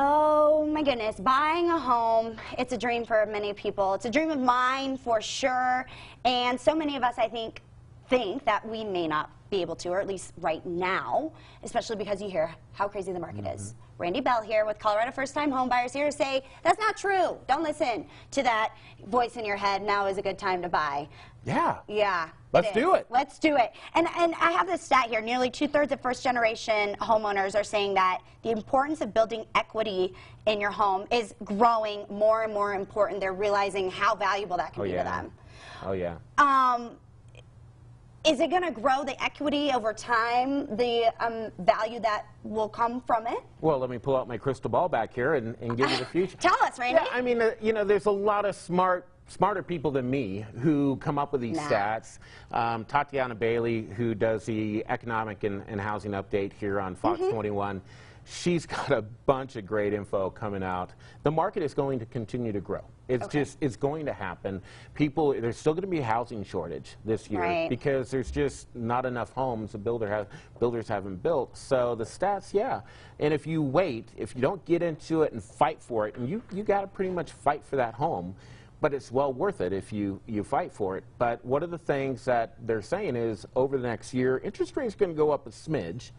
Oh my goodness, buying a home, it's a dream for many people. It's a dream of mine for sure, and so many of us, I think that we may not be able to, or at least right now, especially because you hear how crazy the market is. Randy Bell here with Colorado First Time Home Buyers, here to say that's not true. Don't listen to that voice in your head, now is a good time to buy. Yeah. Yeah. Let's do it. Let's do it. And I have this stat here. Nearly 2/3 of first-generation homeowners are saying that the importance of building equity in your home is growing more and more important. They're realizing how valuable that can be to them. Oh, yeah. Is it going to grow the equity over time, the value that will come from it? Well, let me pull out my crystal ball back here and give you the future. Tell us, Randy. Yeah, I mean, you know, there's a lot of smarter people than me who come up with these stats. Tatiana Bailey, who does the economic and housing update here on Fox 21, she's got a bunch of great info coming out. The market is going to continue to grow. It's going to happen. There's still going to be a housing shortage this year because there's just not enough homes the builders haven't built. So the stats, yeah. And if you wait, if you don't get into it and fight for it, and you got to pretty much fight for that home, but it's well worth it if you fight for it. But one of the things that they're saying is over the next year, interest rates are going to go up a smidge.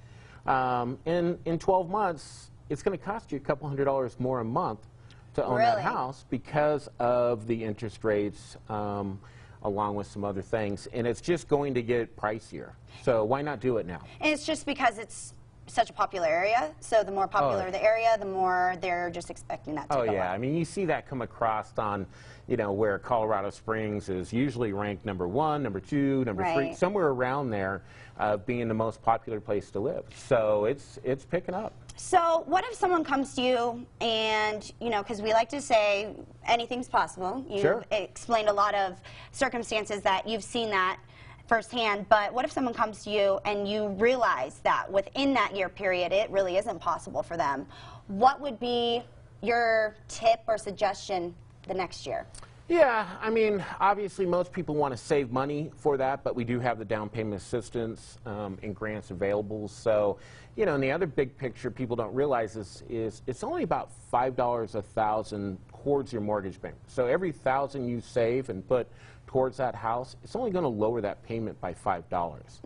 In 12 months, it's going to cost you a couple $100 more a month to own that house because of the interest rates, along with some other things. And it's just going to get pricier. So why not do it now? And it's just because it's such a popular area, so the more popular the area, the more they're just expecting that to go up. I mean, you see that come across on, you know, where Colorado Springs is usually ranked #1, #2, #3, somewhere around there, being the most popular place to live. So it's picking up. So what if someone comes to you and, you know, because we like to say anything's possible. You've explained a lot of circumstances that you've seen that firsthand, but what if someone comes to you and you realize that within that year period it really isn't possible for them? What would be your tip or suggestion the next year? Yeah, I mean, obviously most people want to save money for that, but we do have the down payment assistance and grants available. So, you know, and the other big picture people don't realize is it's only about $5 a thousand towards your mortgage payment. So every $1,000 you save and put towards that house, it's only going to lower that payment by $5.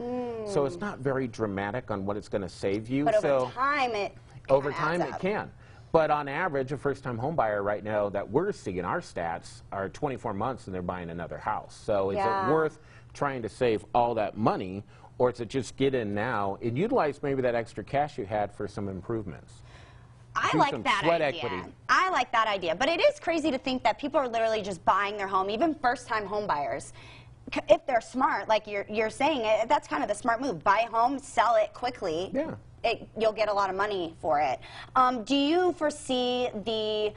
So it's not very dramatic on what it's going to save you. But over time, it can. But on average, a first-time home buyer right now that we're seeing, our stats are 24 months and they're buying another house. So is it worth trying to save all that money, or is it just get in now and utilize maybe that extra cash you had for some improvements? I like that idea. I like that idea. But it is crazy to think that people are literally just buying their home, even first-time home buyers. If they're smart, like you're saying, that's kind of the smart move. Buy a home, sell it quickly. Yeah. You'll get a lot of money for it. Do you foresee the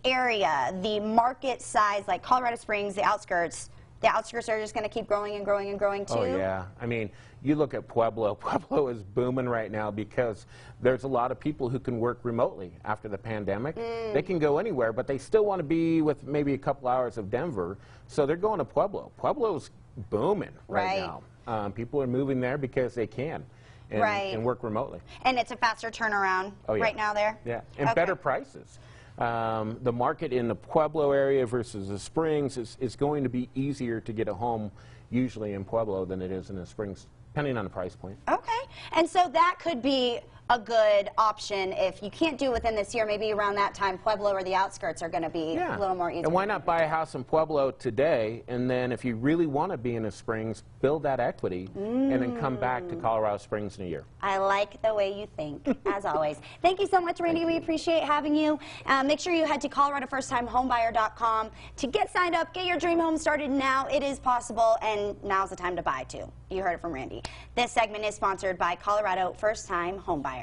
area, the market size, like Colorado Springs, the outskirts are just going to keep growing and growing and growing too? Oh, yeah. I mean, you look at Pueblo. Pueblo is booming right now because there's a lot of people who can work remotely after the pandemic. They can go anywhere, but they still want to be with maybe a couple hours of Denver, so they're going to Pueblo. Pueblo's booming right now. People are moving there because they can. And work remotely. And it's a faster turnaround right now there? Yeah, and better prices. The market in the Pueblo area versus the Springs is going to be easier to get a home usually in Pueblo than it is in the Springs, depending on the price point. Okay, and so that could be a good option if you can't do it within this year. Maybe around that time, Pueblo or the outskirts are going to be a little more easy. And why not buy a house in Pueblo today, and then if you really want to be in the Springs, build that equity, and then come back to Colorado Springs in a year. I like the way you think, as always. Thank you so much, Randy. We appreciate having you. Make sure you head to ColoradoFirstTimeHomebuyer.com to get signed up, get your dream home started now. It is possible, and now's the time to buy, too. You heard it from Randy. This segment is sponsored by Colorado First Time Homebuyer.